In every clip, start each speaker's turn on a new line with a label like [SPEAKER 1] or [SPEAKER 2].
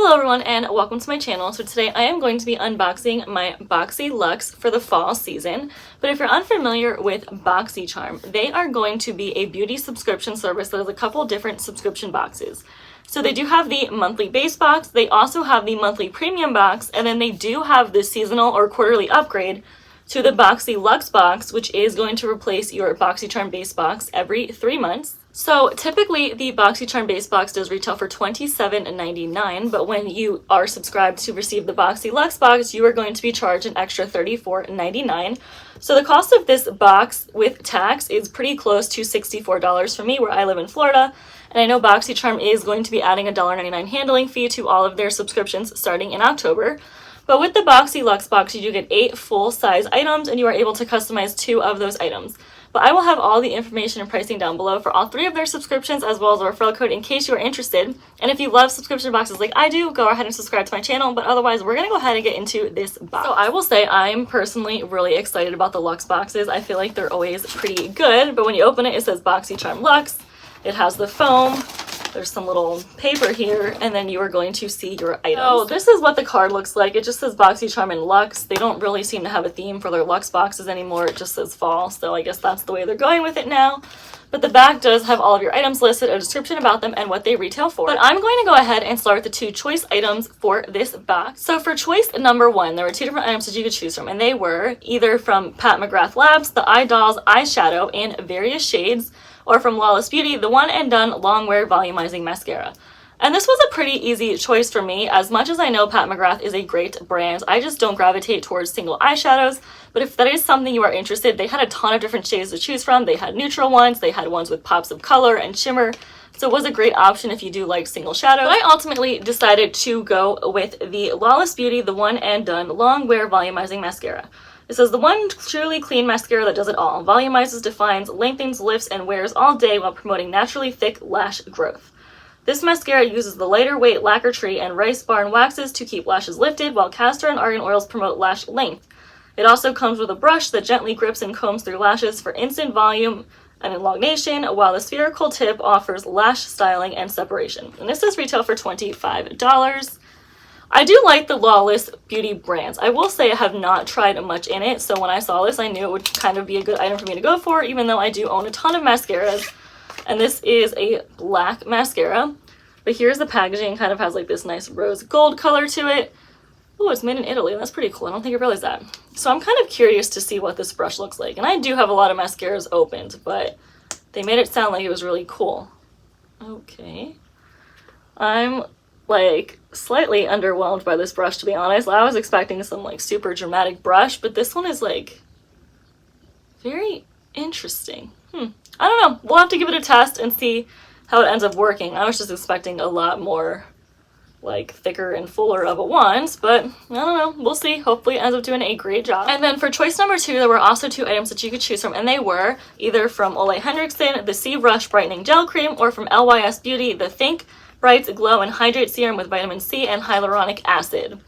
[SPEAKER 1] Hello everyone and welcome to my channel. So today I am going to be unboxing my BoxyLuxe for the fall season. But if you're unfamiliar with Boxycharm, they are going to be a beauty subscription service that has a couple different subscription boxes. So they do have the monthly base box, they also have the monthly premium box, and then they do have the seasonal or quarterly upgrade to the BoxyLuxe box, which is going to replace your Boxycharm Base Box every 3 months. So typically the Boxycharm Base Box does retail for $27.99, but when you are subscribed to receive the BoxyLuxe box, you are going to be charged an extra $34.99. So the cost of this box with tax is pretty close to $64 for me, where I live in Florida. And I know Boxycharm is going to be adding a $1.99 handling fee to all of their subscriptions starting in October. But with the BoxyLuxe box, you do get 8 full-size items, and you are able to customize 2 of those items. But I will have all the information and pricing down below for all 3 of their subscriptions, as well as a referral code in case you are interested. And if you love subscription boxes like I do, go ahead and subscribe to my channel. But otherwise, we're going to go ahead and get into this box. So I will say I'm personally really excited about the Luxe boxes. I feel like they're always pretty good. But when you open it, it says Boxycharm Luxe. It has the foam. There's some little paper here, and then you are going to see your items. Oh, this is what the card looks like. It just says Boxycharm and Luxe. They don't really seem to have a theme for their Luxe boxes anymore. It just says fall, so I guess that's the way they're going with it now. But the back does have all of your items listed, a description about them, and what they retail for. But I'm going to go ahead and start with the 2 choice items for this box. So for choice number 1, there were 2 different items that you could choose from, and they were either from Pat McGrath Labs, the iDolls eyeshadow in various shades, or from Lawless Beauty, the One and Done Long Wear Volumizing Mascara. And this was a pretty easy choice for me. As much as I know Pat McGrath is a great brand, I just don't gravitate towards single eyeshadows. But if that is something you are interested, they had a ton of different shades to choose from. They had neutral ones, they had ones with pops of color and shimmer. So it was a great option if you do like single shadow. But I ultimately decided to go with the Lawless Beauty, the One and Done Long Wear Volumizing Mascara. It says the one truly clean mascara that does it all. Volumizes, defines, lengthens, lifts, and wears all day while promoting naturally thick lash growth. This mascara uses the lighter weight lacquer tree and rice barn waxes to keep lashes lifted, while castor and argan oils promote lash length. It also comes with a brush that gently grips and combs through lashes for instant volume and elongation, while the spherical tip offers lash styling and separation. And this does retail for $25. I do like the Lawless Beauty brands. I will say I have not tried much in it, so when I saw this, I knew it would kind of be a good item for me to go for, even though I do own a ton of mascaras. And this is a black mascara. But here's the packaging. Kind of has like this nice rose gold color to it. Oh, it's made in Italy. That's pretty cool. I don't think I realized that. So I'm kind of curious to see what this brush looks like. And I do have a lot of mascaras opened, but they made it sound like it was really cool. Okay. I'm like slightly underwhelmed by this brush, to be honest. I was expecting some like super dramatic brush, but this one is like very interesting. I don't know. We'll have to give it a test and see how it ends up working. I was just expecting a lot more like thicker and fuller of a wand, but I don't know. We'll see. Hopefully it ends up doing a great job. And then for choice number 2, there were also 2 items that you could choose from, and they were either from Ole Henriksen, the Sea Rush Brightening Gel Cream, or from LYS Beauty, the Think Bright Glow and Hydrate Serum with vitamin C and hyaluronic acid.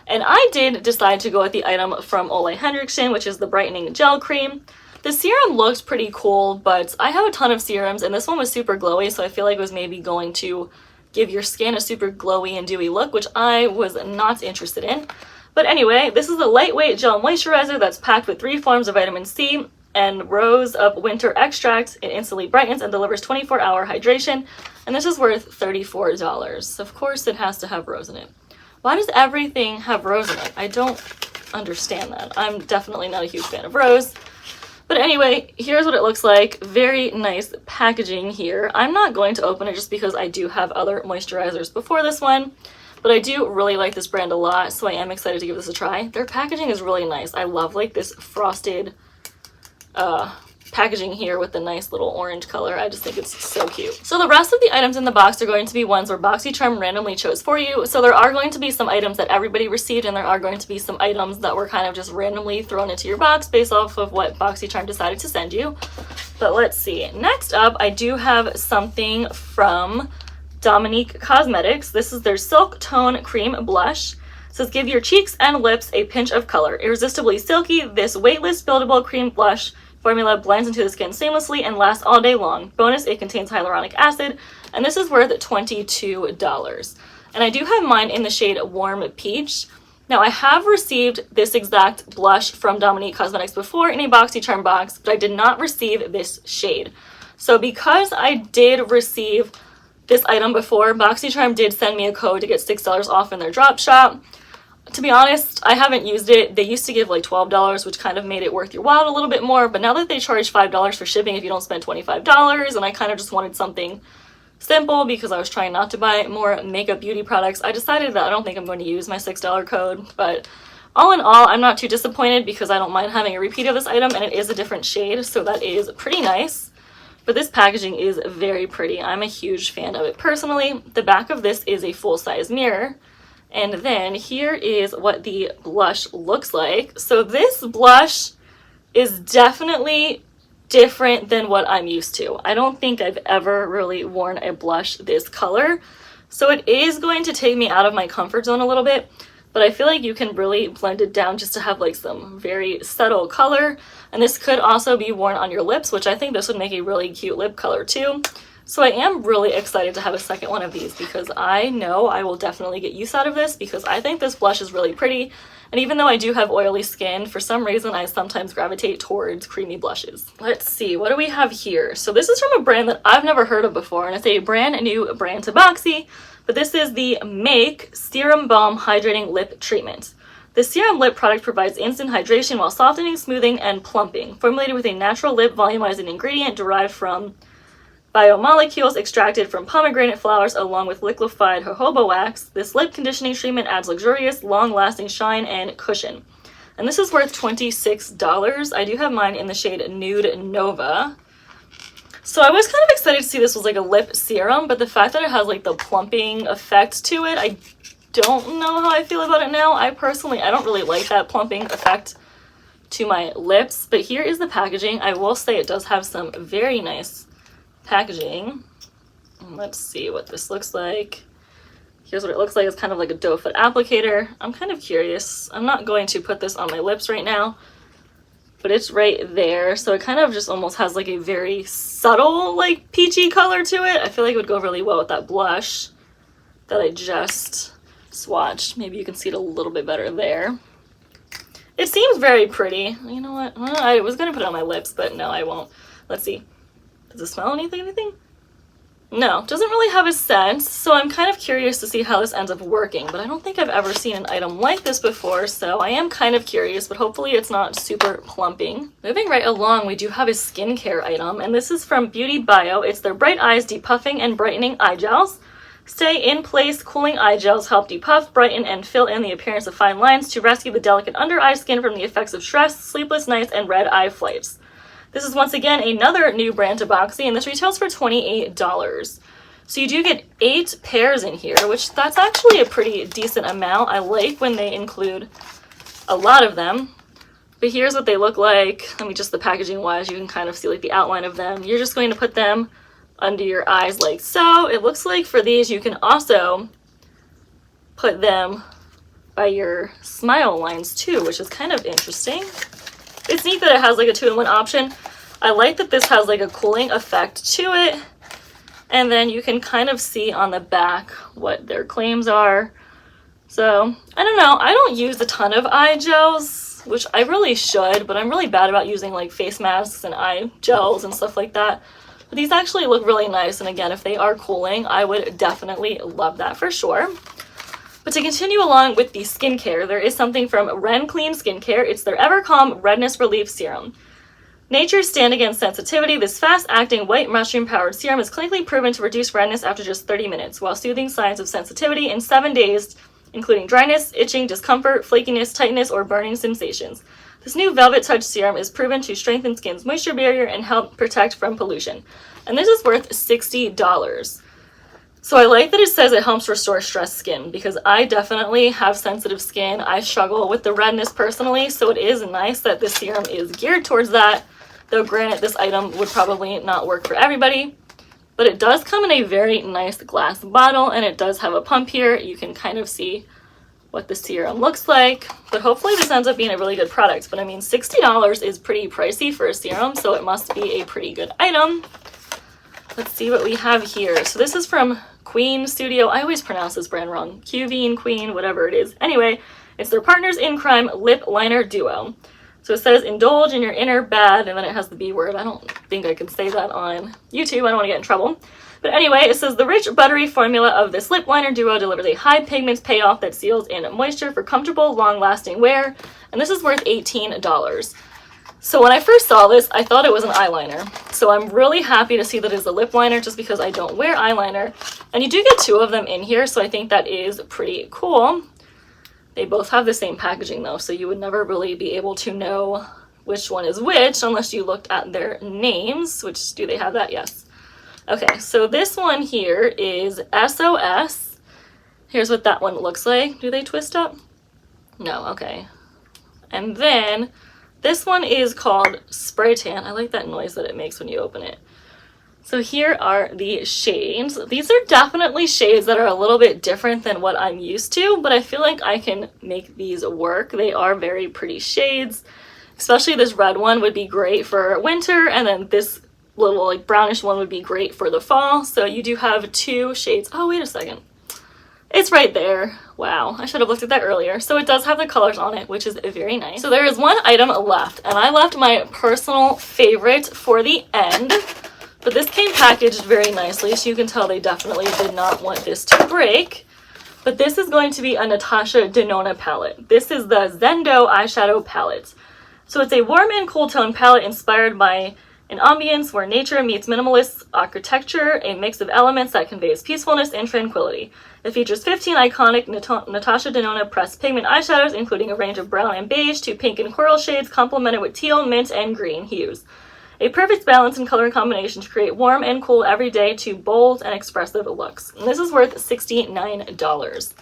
[SPEAKER 1] And I did decide to go with the item from Ole Henriksen, which is the Brightening Gel Cream. The serum looks pretty cool, but I have a ton of serums, and this one was super glowy, so I feel like it was maybe going to give your skin a super glowy and dewy look, which I was not interested in. But anyway, this is a lightweight gel moisturizer that's packed with 3 forms of vitamin C and rose of winter extract. It instantly brightens and delivers 24-hour hydration, and this is worth $34. Of course it has to have rose in it. Why does everything have rose in it? I don't understand that. I'm definitely not a huge fan of rose. But anyway, here's what it looks like. Very nice packaging here. I'm not going to open it just because I do have other moisturizers before this one, but I do really like this brand a lot, so I am excited to give this a try. Their packaging is really nice. I love like this frosted packaging here with the nice little orange color. I just think it's so cute. So the rest of the items in the box are going to be ones where Boxycharm randomly chose for you. So there are going to be some items that everybody received, and there are going to be some items that were kind of just randomly thrown into your box based off of what Boxycharm decided to send you. But let's see. Next up, I do have something from Dominique Cosmetics. This is their Silk Tone Cream Blush. It says, give your cheeks and lips a pinch of color. Irresistibly silky, this weightless buildable cream blush formula blends into the skin seamlessly and lasts all day long. Bonus, it contains hyaluronic acid, and this is worth $22. and I do have mine in the shade Warm Peach. Now, I have received this exact blush from Dominique Cosmetics before in a Boxycharm box, but I did not receive this shade. So because I did receive this item before, Boxycharm did send me a code to get $6 off in their drop shop. To be honest, I haven't used it. They used to give like $12, which kind of made it worth your while a little bit more, but now that they charge $5 for shipping if you don't spend $25, and I kind of just wanted something simple because I was trying not to buy more makeup beauty products, I decided that I don't think I'm going to use my $6 code. But all in all, I'm not too disappointed because I don't mind having a repeat of this item, and it is a different shade, so that is pretty nice. But this packaging is very pretty. I'm a huge fan of it personally. The back of this is a full-size mirror, and then here is what the blush looks like. So this blush is definitely different than what I'm used to. I don't think I've ever really worn a blush this color, so it is going to take me out of my comfort zone a little bit, but I feel like you can really blend it down just to have like some very subtle color. And this could also be worn on your lips, which I think this would make a really cute lip color too. So I am really excited to have a second one of these because I know I will definitely get use out of this because I think this blush is really pretty. And even though I do have oily skin, for some reason I sometimes gravitate towards creamy blushes. Let's see, what do we have here? So this is from a brand that I've never heard of before, and it's a brand new brand to Boxy, but this is the Make Serum Balm Hydrating Lip Treatment. The serum lip product provides instant hydration while softening, smoothing, and plumping. Formulated with a natural lip volumizing ingredient derived from biomolecules extracted from pomegranate flowers along with liquefied jojoba wax, this lip conditioning treatment adds luxurious, long-lasting shine and cushion. And this is worth $26. I do have mine in the shade Nude Nova. So I was kind of excited to see this was like a lip serum, but the fact that it has like the plumping effect to it, I don't know how I feel about it now. I don't really like that plumping effect to my lips, but here is the packaging. I will say it does have some very nice packaging. Let's see what this looks like. Here's what it looks like. It's kind of like a doe foot applicator. I'm kind of curious. I'm not going to put this on my lips right now, but it's right there. So it kind of just almost has like a very subtle like peachy color to it. I feel like it would go really well with that blush that I just swatched. Maybe you can see it a little bit better there. It seems very pretty. You know what? I was going to put it on my lips, but no, I won't. Let's see. Does it smell anything? No, doesn't really have a scent, so I'm kind of curious to see how this ends up working, but I don't think I've ever seen an item like this before, so I am kind of curious, but hopefully it's not super plumping. Moving right along, we do have a skincare item, and this is from Beauty Bio. It's their Bright Eyes Depuffing and Brightening Eye Gels. Stay in place cooling eye gels help depuff, brighten, and fill in the appearance of fine lines to rescue the delicate under-eye skin from the effects of stress, sleepless nights, and red eye flights. This is once again another new brand to Boxy, and this retails for $28. So you do get 8 pairs in here, which that's actually a pretty decent amount. I like when they include a lot of them. But here's what they look like. I mean, just the packaging wise, you can kind of see like the outline of them. You're just going to put them under your eyes like so. It looks like for these you can also put them by your smile lines too, which is kind of interesting. It's neat that it has like a 2-in-1 option. I like that this has like a cooling effect to it. And then you can kind of see on the back what their claims are. So, I don't know. I don't use a ton of eye gels, which I really should, but I'm really bad about using like face masks and eye gels and stuff like that. But these actually look really nice. And again, if they are cooling, I would definitely love that for sure. But to continue along with the skincare, there is something from Ren Clean Skincare. It's their Ever Calm Redness Relief Serum. Nature's stand against sensitivity, this fast-acting white mushroom-powered serum is clinically proven to reduce redness after just 30 minutes, while soothing signs of sensitivity in 7 days, including dryness, itching, discomfort, flakiness, tightness, or burning sensations. This new Velvet Touch Serum is proven to strengthen skin's moisture barrier and help protect from pollution. And this is worth $60. So I like that it says it helps restore stressed skin because I definitely have sensitive skin. I struggle with the redness personally, so it is nice that this serum is geared towards that. Though granted, this item would probably not work for everybody. But it does come in a very nice glass bottle, and it does have a pump here. You can kind of see what the serum looks like. But hopefully this ends up being a really good product. But I mean, $60 is pretty pricey for a serum, so it must be a pretty good item. Let's see what we have here. So this is from Queen Studio. I always pronounce this brand wrong. Queen, Queen, whatever it is. Anyway, it's their Partners in Crime Lip Liner Duo. So it says, indulge in your inner bad, and then it has the B word. I don't think I can say that on YouTube. I don't want to get in trouble. But anyway, it says, the rich, buttery formula of this lip liner duo delivers a high pigment payoff that seals in moisture for comfortable, long-lasting wear. And this is worth $18. So when I first saw this, I thought it was an eyeliner. So I'm really happy to see that it's a lip liner just because I don't wear eyeliner. And you do get 2 of them in here, so I think that is pretty cool. They both have the same packaging though, so you would never really be able to know which one is which unless you looked at their names. Which, do they have that? Yes. Okay, so this one here is SOS. Here's what that one looks like. Do they twist up? No, okay. And then this one is called Spray Tan. I like that noise that it makes when you open it. So here are the shades. These are definitely shades that are a little bit different than what I'm used to, but I feel like I can make these work. They are very pretty shades, especially this red one would be great for winter, and then this little like brownish one would be great for the fall. So you do have 2 shades. Oh, wait a second. It's right there. Wow, I should have looked at that earlier. So it does have the colors on it, which is very nice. So there is one item left, and I left my personal favorite for the end. But this came packaged very nicely, so you can tell they definitely did not want this to break. But this is going to be a Natasha Denona palette. This is the Zendo eyeshadow palette. So it's a warm and cool tone palette inspired by an ambience where nature meets minimalist architecture, a mix of elements that conveys peacefulness and tranquility. It features 15 iconic Natasha Denona pressed pigment eyeshadows, including a range of brown and beige to pink and coral shades, complemented with teal, mint, and green hues. A perfect balance in color combination to create warm and cool everyday to bold and expressive looks. And this is worth $69.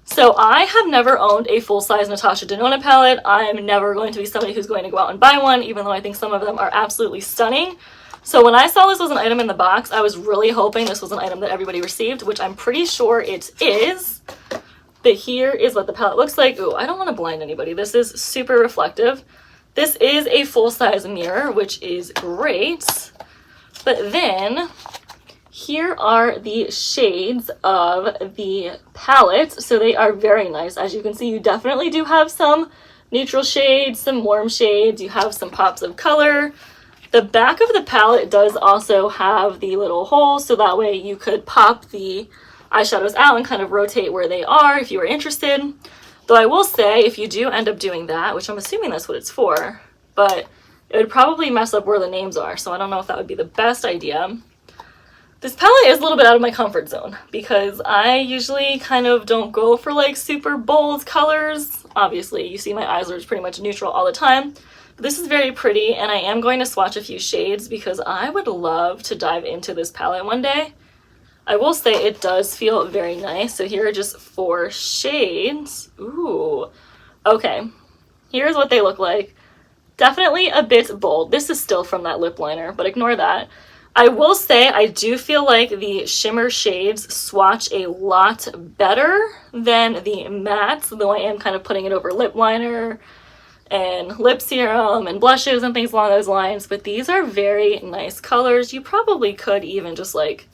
[SPEAKER 1] So I have never owned a full-size Natasha Denona palette. I'm never going to be somebody who's going to go out and buy one, even though I think some of them are absolutely stunning. So when I saw this was an item in the box, I was really hoping this was an item that everybody received, which I'm pretty sure it is. But here is what the palette looks like. Ooh, I don't want to blind anybody. This is super reflective. This is a full-size mirror, which is great. But then here are the shades of the palette. So they are very nice. As you can see, you definitely do have some neutral shades, some warm shades. You have some pops of color. The back of the palette does also have the little holes, so that way you could pop the eyeshadows out and kind of rotate where they are if you were interested. Though I will say, if you do end up doing that, which I'm assuming that's what it's for, but it would probably mess up where the names are, so I don't know if that would be the best idea. This palette is a little bit out of my comfort zone because I usually kind of don't go for like super bold colors. Obviously, you see my eyes are pretty much neutral all the time. But this is very pretty, and I am going to swatch a few shades because I would love to dive into this palette one day. I will say it does feel very nice. So here are just 4 shades. Ooh. Okay. Here's what they look like. Definitely a bit bold. This is still from that lip liner, but ignore that. I will say I do feel like the shimmer shades swatch a lot better than the mattes, though I am kind of putting it over lip liner and lip serum and blushes and things along those lines. But these are very nice colors. You probably could even just like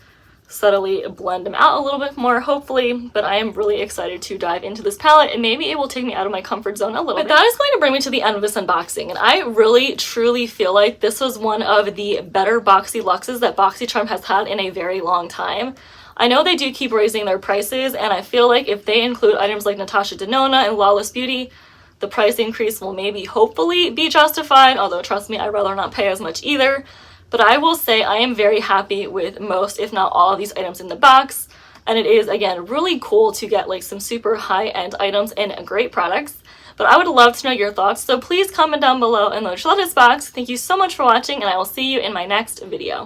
[SPEAKER 1] subtly blend them out a little bit more, hopefully, but I am really excited to dive into this palette, and maybe it will take me out of my comfort zone a little bit. That is going to bring me to the end of this unboxing, and I really truly feel like this was one of the better BoxyLuxes that Boxycharm has had in a very long time. I know they do keep raising their prices, and I feel like if they include items like Natasha Denona and Lawless Beauty, the price increase will maybe hopefully be justified, although trust me, I'd rather not pay as much either. But I will say I am very happy with most, if not all, of these items in the box. And it is, again, really cool to get like some super high-end items and great products. But I would love to know your thoughts, so please comment down below and let us know this box. Thank you so much for watching, and I will see you in my next video.